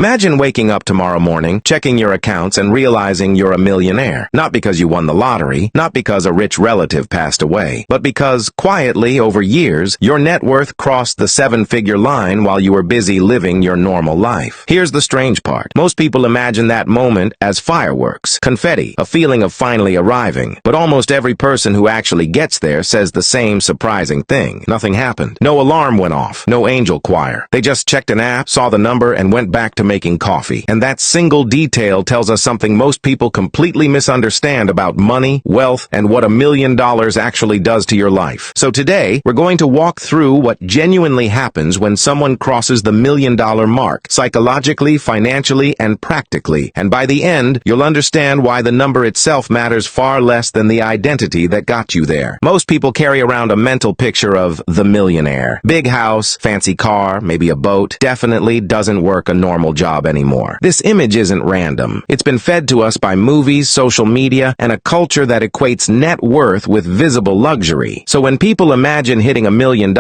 Imagine waking up tomorrow morning, checking your accounts and realizing you're a millionaire. Not because you won the lottery, not because a rich relative passed away, but because, quietly, over years, your net worth crossed the seven-figure line while you were busy living your normal life. Here's the strange part. Most people imagine that moment as fireworks, confetti, a feeling of finally arriving. But almost every person who actually gets there says the same surprising thing. Nothing happened. No alarm went off. No angel choir. They just checked an app, saw the number, and went back to making coffee. And that single detail tells us something most people completely misunderstand about money, wealth, and what $1 million actually does to your life. So today, we're going to walk through what genuinely happens when someone crosses the $1 million mark, psychologically, financially, and practically. And by the end, you'll understand why the number itself matters far less than the identity that got you there. Most people carry around a mental picture of the millionaire. Big house, fancy car, maybe a boat. Definitely doesn't work a normal job anymore. This image isn't random. It's been fed to us by movies, social media, and a culture that equates net worth with visible luxury. So when people imagine hitting $1 million,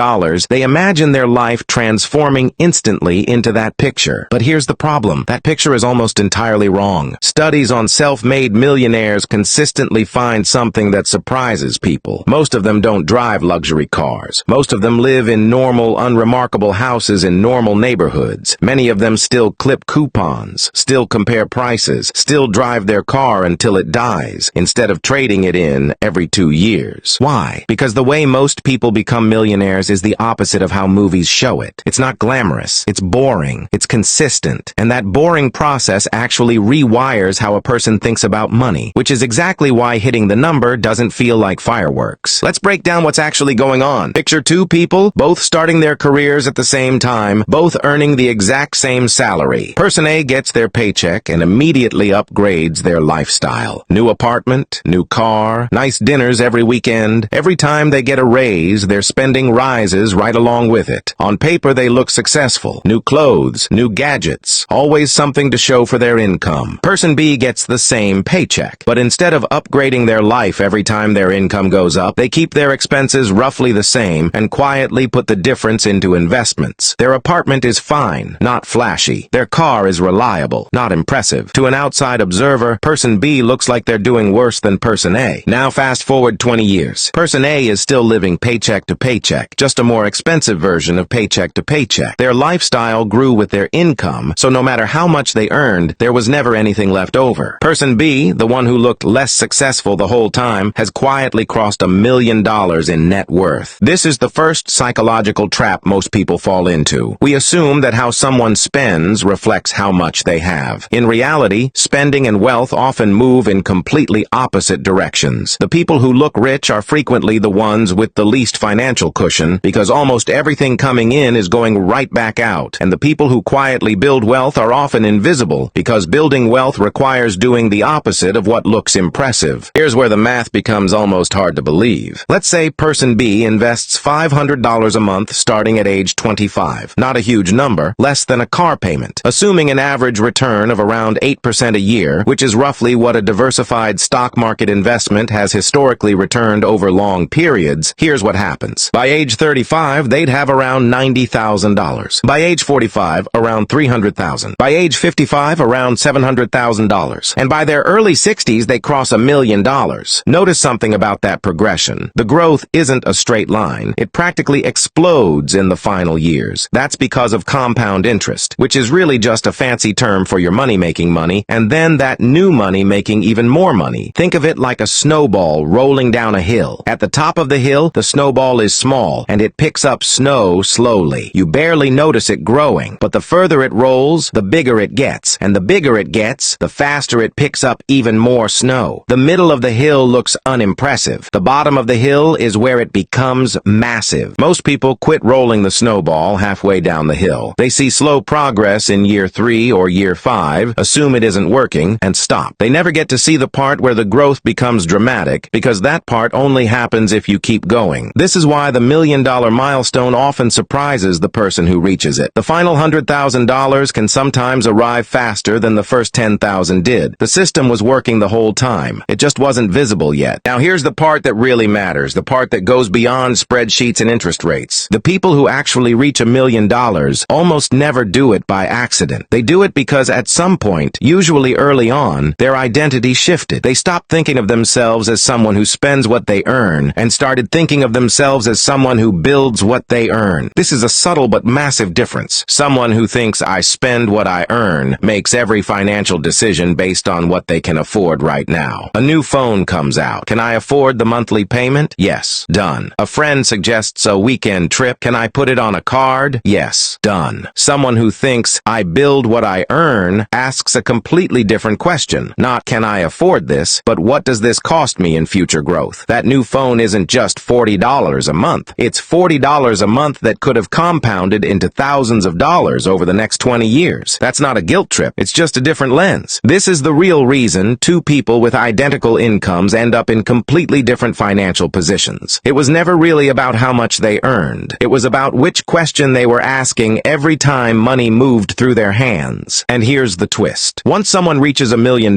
they imagine their life transforming instantly into that picture. But here's the problem. That picture is almost entirely wrong. Studies on self-made millionaires consistently find something that surprises people. Most of them don't drive luxury cars. Most of them live in normal, unremarkable houses in normal neighborhoods. Many of them still clip coupons, still compare prices, still drive their car until it dies, instead of trading it in every 2 years. Why? Because the way most people become millionaires is the opposite of how movies show it. It's not glamorous. It's boring. It's consistent. And that boring process actually rewires how a person thinks about money, which is exactly why hitting the number doesn't feel like fireworks. Let's break down what's actually going on. Picture two people, both starting their careers at the same time, both earning the exact same salary. Person A gets their paycheck and immediately upgrades their lifestyle. New apartment, new car, nice dinners every weekend. Every time they get a raise, their spending rises right along with it. On paper, they look successful. New clothes, new gadgets, always something to show for their income. Person B gets the same paycheck, but instead of upgrading their life every time their income goes up, they keep their expenses roughly the same and quietly put the difference into investments. Their apartment is fine, not flashy. Their car is reliable, not impressive. To an outside observer, Person B looks like they're doing worse than Person A. Now fast forward 20 years. Person A is still living paycheck to paycheck, just a more expensive version of paycheck to paycheck. Their lifestyle grew with their income, so no matter how much they earned, there was never anything left over. Person B, the one who looked less successful the whole time, has quietly crossed $1 million in net worth. This is the first psychological trap most people fall into. We assume that how someone spends reflects how much they have. In reality, spending and wealth often move in completely opposite directions. The people who look rich are frequently the ones with the least financial cushion because almost everything coming in is going right back out. And the people who quietly build wealth are often invisible because building wealth requires doing the opposite of what looks impressive. Here's where the math becomes almost hard to believe. Let's say Person B invests $500 a month starting at age 25. Not a huge number, less than a car payment. Assuming an average return of around 8% a year, which is roughly what a diversified stock market investment has historically returned over long periods, here's what happens. By age 35, they'd have around $90,000. By age 45, around $300,000. By age 55, around $700,000. And by their early 60s, they cross $1 million. Notice something about that progression. The growth isn't a straight line. It practically explodes in the final years. That's because of compound interest, which is really just a fancy term for your money making money, and then that new money making even more money. Think of it like a snowball rolling down a hill. At the top of the hill, the snowball is small, and it picks up snow slowly. You barely notice it growing, but the further it rolls, the bigger it gets, and the bigger it gets, the faster it picks up even more snow. The middle of the hill looks unimpressive. The bottom of the hill is where it becomes massive. Most people quit rolling the snowball halfway down the hill. They see slow progress in year 3 or year 5, assume it isn't working, and stop. They never get to see the part where the growth becomes dramatic, because that part only happens if you keep going. This is why the $1 million milestone often surprises the person who reaches it. The final $100,000 can sometimes arrive faster than the first $10,000 did. The system was working the whole time. It just wasn't visible yet. Now here's the part that really matters, the part that goes beyond spreadsheets and interest rates. The people who actually reach $1 million almost never do it by accident. accident. They do it because at some point, usually early on, their identity shifted. They stopped thinking of themselves as someone who spends what they earn and started thinking of themselves as someone who builds what they earn. This is a subtle but massive difference. Someone who thinks I spend what I earn makes every financial decision based on what they can afford right now. A new phone comes out. Can I afford the monthly payment? Yes. Done. A friend suggests a weekend trip. Can I put it on a card? Yes. Done. Someone who thinks I build what I earn asks a completely different question. Not can I afford this, but what does this cost me in future growth? That new phone isn't just $40 a month. It's $40 a month that could have compounded into thousands of dollars over the next 20 years. That's not a guilt trip. It's just a different lens. This is the real reason two people with identical incomes end up in completely different financial positions. It was never really about how much they earned. It was about which question they were asking every time money moved through their hands. And here's the twist. Once someone reaches $1 million,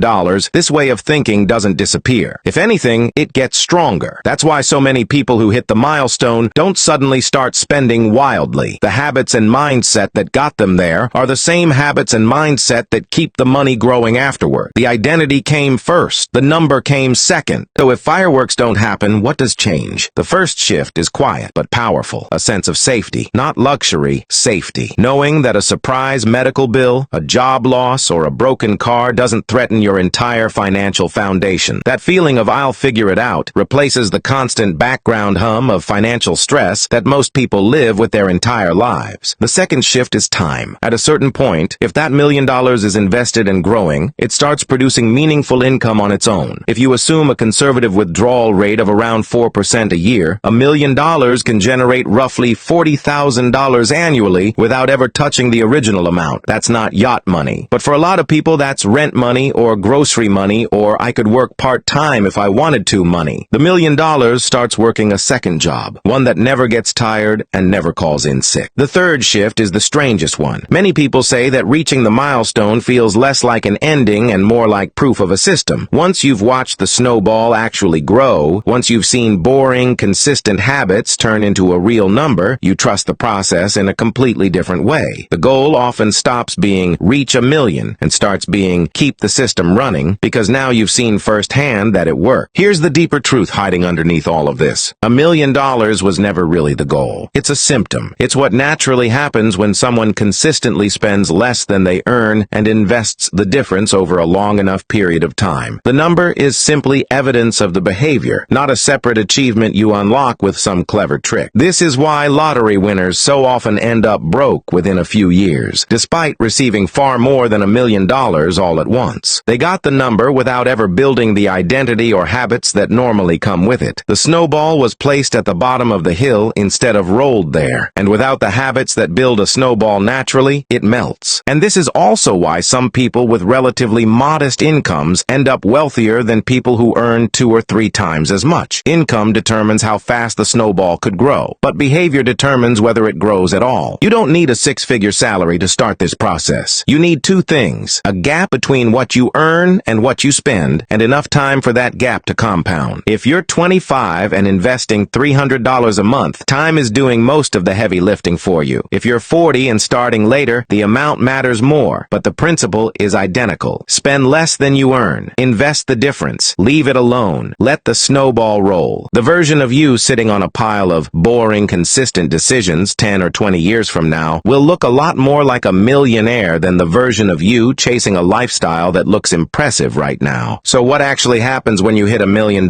this way of thinking doesn't disappear. If anything, it gets stronger. That's why so many people who hit the milestone don't suddenly start spending wildly. The habits and mindset that got them there are the same habits and mindset that keep the money growing afterward. The identity came first. The number came second. So if fireworks don't happen, what does change? The first shift is quiet but powerful. A sense of safety. Not luxury, safety. Knowing that a surprise medical bill, a job loss, or a broken car doesn't threaten your entire financial foundation. That feeling of I'll figure it out replaces the constant background hum of financial stress that most people live with their entire lives. The second shift is time. At a certain point, if that $1 million is invested and growing, it starts producing meaningful income on its own. If you assume a conservative withdrawal rate of around 4% a year, $1 million can generate roughly $40,000 annually without ever touching the original amount. That's not yacht money. But for a lot of people, that's rent money or grocery money or I could work part-time if I wanted to money. The $1 million starts working a second job, one that never gets tired and never calls in sick. The third shift is the strangest one. Many people say that reaching the milestone feels less like an ending and more like proof of a system. Once you've watched the snowball actually grow, once you've seen boring, consistent habits turn into a real number, you trust the process in a completely different way. The goal often stops being reach $1 million and starts being keep the system running because now you've seen firsthand that it worked. Here's the deeper truth hiding underneath all of this. $1 million was never really the goal. It's a symptom. It's what naturally happens when someone consistently spends less than they earn and invests the difference over a long enough period of time. The number is simply evidence of the behavior, not a separate achievement you unlock with some clever trick. This is why lottery winners so often end up broke within a few years, despite receiving far more than $1 million all at once. They got the number without ever building the identity or habits that normally come with it. The snowball was placed at the bottom of the hill instead of rolled there, and without the habits that build a snowball naturally, it melts. And this is also why some people with relatively modest incomes end up wealthier than people who earn 2 or 3 times as much. Income determines how fast the snowball could grow, but behavior determines whether it grows at all. You don't need a 6-figure salary to start this process. You need 2 things: a gap between what you earn and what you spend, and enough time for that gap to compound. If you're 25 and investing $300 a month, time is doing most of the heavy lifting for you. If you're 40 and starting later, the amount matters more, but the principle is identical. Spend less than you earn. Invest the difference. Leave it alone. Let the snowball roll. The version of you sitting on a pile of boring, consistent decisions 10 or 20 years from now will look a lot more like a millionaire than the version of you chasing a lifestyle that looks impressive right now. So what actually happens when you hit $1 million?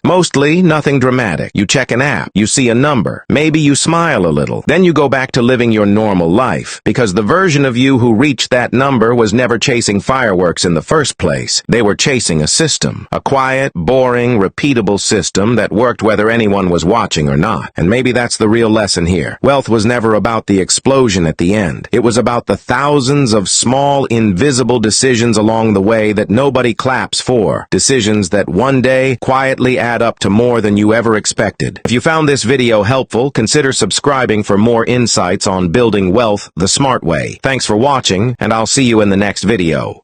Mostly nothing dramatic. You check an app. You see a number. Maybe you smile a little. Then you go back to living your normal life, because the version of you who reached that number was never chasing fireworks in the first place. They were chasing a system. A quiet, boring, repeatable system that worked whether anyone was watching or not. And maybe that's the real lesson here. Wealth was never about the explosion at the end. It was about the thousands of small, invisible decisions along the way that nobody claps for. Decisions that one day quietly add up to more than you ever expected. If you found this video helpful, consider subscribing for more insights on building wealth the smart way. Thanks for watching, and I'll see you in the next video.